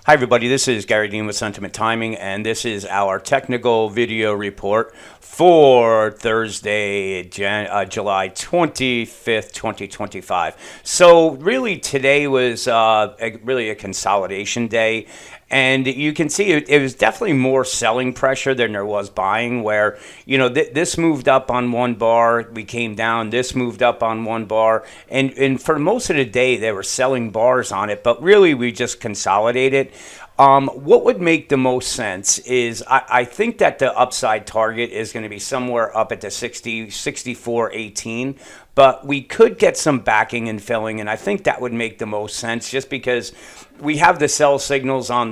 Hi, everybody. This is Gary Dean with Sentiment Timing, and this is our technical video report for Thursday, July 25th, 2025. So, really, today was really a consolidation day. And you can see it was definitely more selling pressure than there was buying, where, this moved up on one bar, we came down, this moved up on one bar. And for most of the day, they were selling bars on it, but really we just consolidated. What would make the most sense is I think that the upside target is going to be somewhere up at the 64.18, but we could get some backing and filling, and I think that would make the most sense just because we have the sell signals on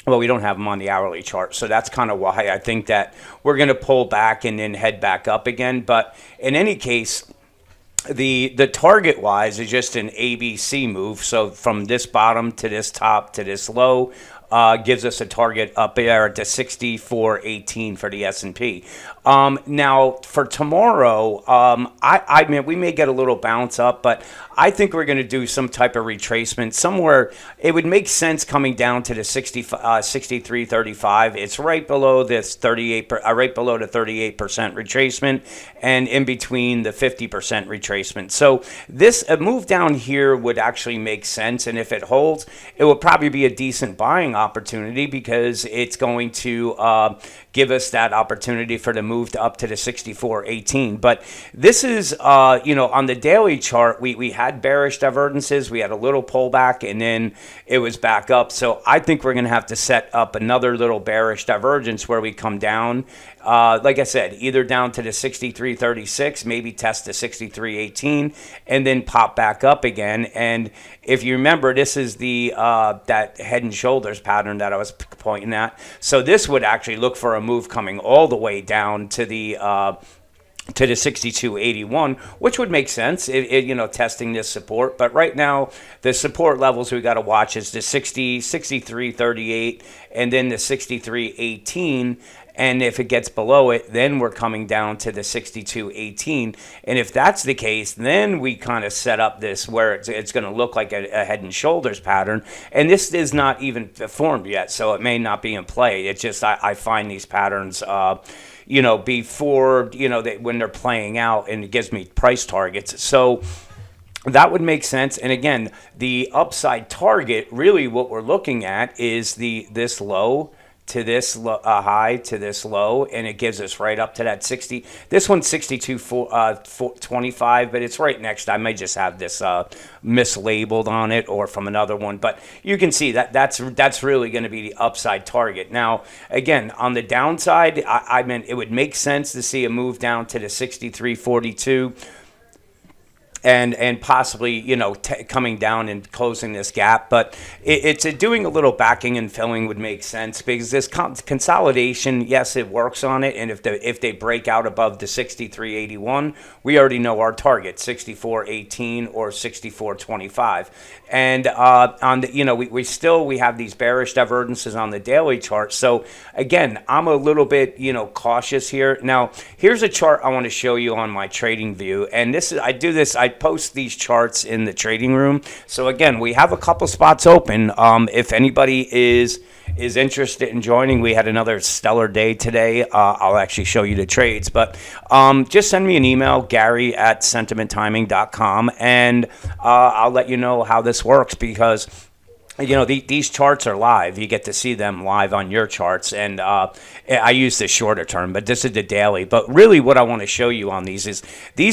we don't have them on the hourly chart, so that's kind of why I think that we're going to pull back and then head back up again. But in any case, the target wise is just an ABC move. So from this bottom to this top to this low gives us a target up there at the 64.18 for the S&P. Now for tomorrow, I mean, we may get a little bounce up, but I think we're going to do some type of retracement somewhere. It would make sense coming down to the 63.35. It's right below this 38, right below the 38% retracement, and in between the 50% retracement. So this a move down here would actually make sense, and if it holds, it will probably be a decent buying opportunity because it's going to give us that opportunity for the move up to the 64.18. But this is, on the daily chart, we had bearish divergences. We had a little pullback, and then it was back up. So I think we're going to have to set up another little bearish divergence where we come down, like I said, either down to the 63.36, maybe test the 63.18, and then pop back up again. And if you remember, this is the that head and shoulders pattern that I was pointing at. So this would actually look for a move coming all the way down to the 62.81, which would make sense, testing this support. But right now, the support levels we got to watch is the 63.38, and then the 63.18. And if it gets below it, then we're coming down to the 62.18. And if that's the case, then we kind of set up this where it's going to look like a head and shoulders pattern. And this is not even formed yet, so it may not be in play. It's just I find these patterns, before, when they're playing out, and it gives me price targets. So that would make sense. And again, the upside target, really what we're looking at is this low to this high to this low, and it gives us right up to that 60. This one's 62.25, but it's right next. I may just have this mislabeled on it or from another one, but you can see that's really going to be the upside target. Now, again, on the downside, I mean, it would make sense to see a move down to the 63.42. And possibly, coming down and closing this gap. But it's doing a little backing and filling would make sense because this consolidation, yes, it works on it. And if they break out above the 63.81, we already know our target, 64.18 or 64.25. And on the, we have these bearish divergences on the daily chart. So again, I'm a little bit, cautious here. Now, here's a chart I want to show you on my trading view. And I post these charts in the trading room. So again, we have a couple spots open. If anybody is interested in joining, we had another stellar day today. I'll actually show you the trades, but just send me an email, Gary@sentimenttiming.com, and I'll let you know how this works because these charts are live. You get to see them live on your charts. And I use the shorter term, but this is the daily. But really what I want to show you on these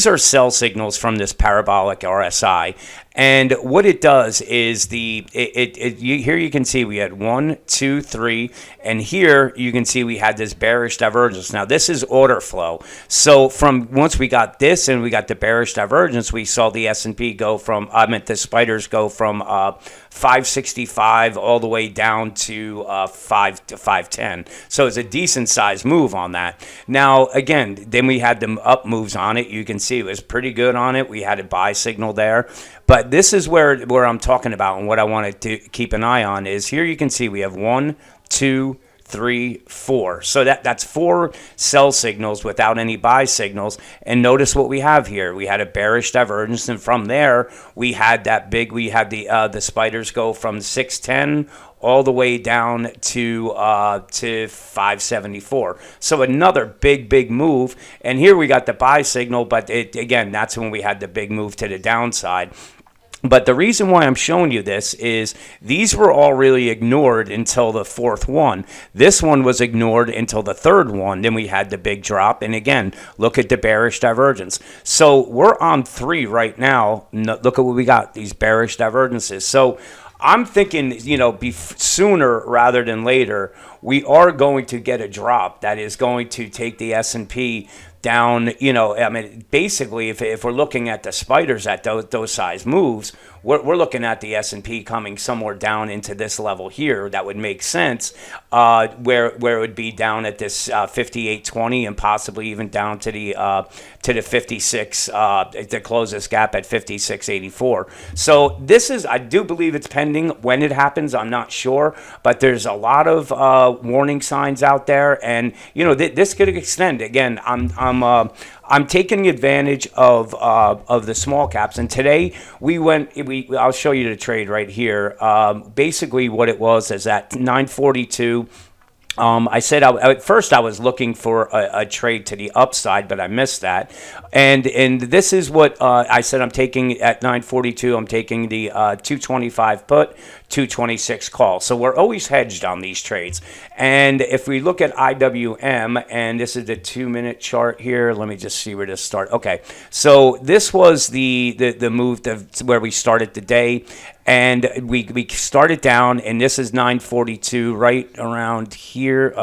are sell signals from this parabolic RSI. And what it does is here you can see we had 1, 2, 3, and here you can see we had this bearish divergence. Now this is order flow. So from once we got this and we got the bearish divergence, we saw the S&P go from, the spiders go from 565 all the way down to 510. So it's a decent sized move on that. Now again, then we had them up moves on it. You can see it was pretty good on it. We had a buy signal there. But this is where I'm talking about, and what I wanted to keep an eye on is here you can see we have 1, 2, 3, 4. So that's 4 sell signals without any buy signals. And notice what we have here. We had a bearish divergence, and from there we had the spiders go from 610 all the way down to 574. So another big move. And here we got the buy signal, but again, that's when we had the big move to the downside. But the reason why I'm showing you this is these were all really ignored until the fourth one. This one was ignored until the third one. Then we had the big drop. And again, look at the bearish divergence. So we're on 3 right now. Look at what we got, these bearish divergences. So I'm thinking, sooner rather than later, we are going to get a drop that is going to take the S&P down. Basically, if we're looking at the spiders at those size moves, we're looking at the S&P coming somewhere down into this level here. That would make sense, where it would be down at this 58.20 and possibly even down to the 56 to close this gap at 56.84. So I do believe it's pending. When it happens, I'm not sure, but there's a lot of warning signs out there, and this could extend. Again, I'm taking advantage of the small caps, and today I'll show you the trade right here. Basically, what it was is at 942. I said at first I was looking for a trade to the upside, but I missed that. And this is what I said I'm taking at 942. I'm taking the 225 put, 226 call. So we're always hedged on these trades. And if we look at IWM, and this is the 2-minute chart here, let me just see where this starts. Okay, so this was the move where we started the day. And we started down, and this is 942 right around here.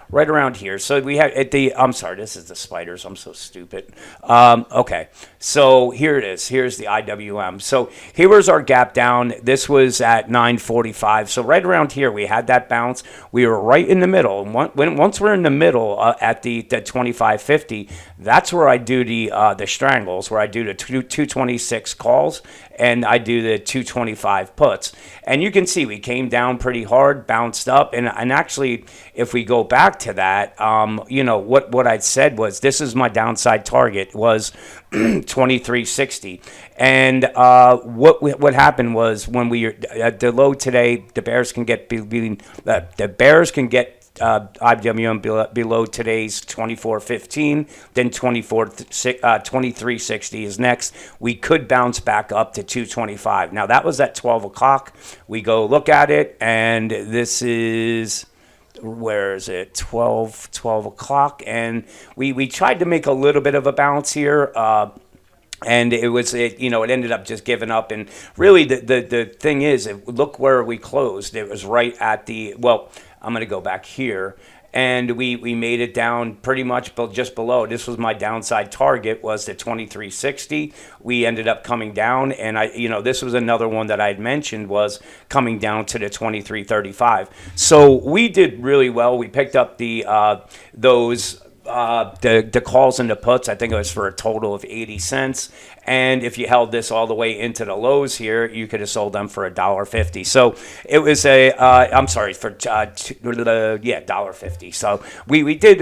Right around here. So we have this is the spiders. I'm so stupid. Okay, so here it is. Here's the IWM. So here was our gap down. This was at 945. So right around here, we had that bounce. We were right in the middle. And once we're in the middle at the 2550, that's where I do the strangles, where I do the 226 calls, and I do the 225 puts. And you can see we came down pretty hard, bounced up, and actually, if we go back to that, what I'd said was this is my downside target was 2360, and what happened was when we at the low today, the bears can get IWM below today's 2415, then 2360 is next. We could bounce back up to 225. Now that was at 12 o'clock. We go look at it, and this is, where is it, 12 o'clock, and we tried to make a little bit of a bounce here, and it ended up just giving up. And really the thing is, look where we closed. It was right at I'm going to go back here, and we made it down pretty much just below. This was my downside target, was the 2360. We ended up coming down, and this was another one that I had mentioned was coming down to the 2335. So we did really well. We picked up the calls and the puts. I think it was for a total of 80 cents. And if you held this all the way into the lows here, you could have sold them for $1.50. So it was $1.50. So we did,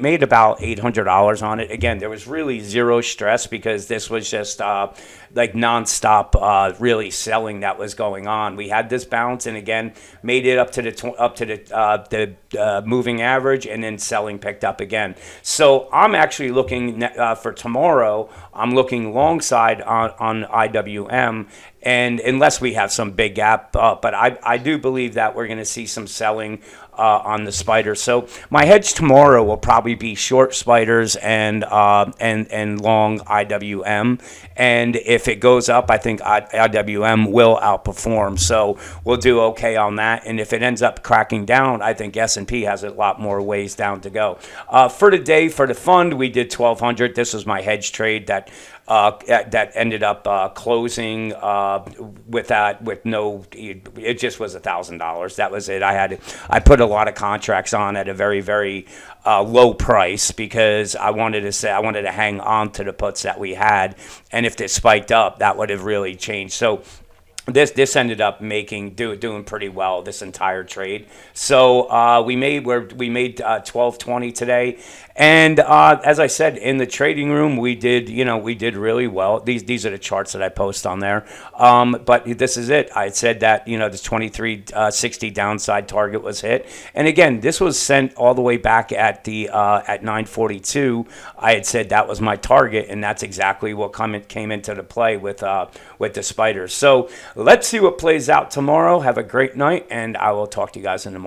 made about $800 on it. Again, there was really zero stress because this was just like nonstop, really selling that was going on. We had this bounce, and again, made it up to the moving average, and then selling picked up again. So I'm actually looking for tomorrow. I'm looking long side on IWM, and unless we have some big gap up, but I do believe that we're going to see some selling on the spiders. So my hedge tomorrow will probably be short spiders and long IWM. And if it goes up, I think IWM will outperform. So we'll do okay on that. And if it ends up cracking down, I think S&P has a lot more ways down to go. For the day, for the fund, we did 1,200. This was my hedge trade that ended up closing with no. It just was $1,000. That was it. I put a lot of contracts on at a very, very low price because I wanted to hang on to the puts that we had, and if they spiked up, that would have really changed. So this ended up doing pretty well this entire trade. So we made 12.20 today, and as I said in the trading room, we did really well. These are the charts that I post on there. But this is it. I said that this 23.60 downside target was hit, and again this was sent all the way back at the at 9:42. I had said that was my target, and that's exactly what came into the play with the spiders. So let's see what plays out tomorrow. Have a great night, and I will talk to you guys in the morning.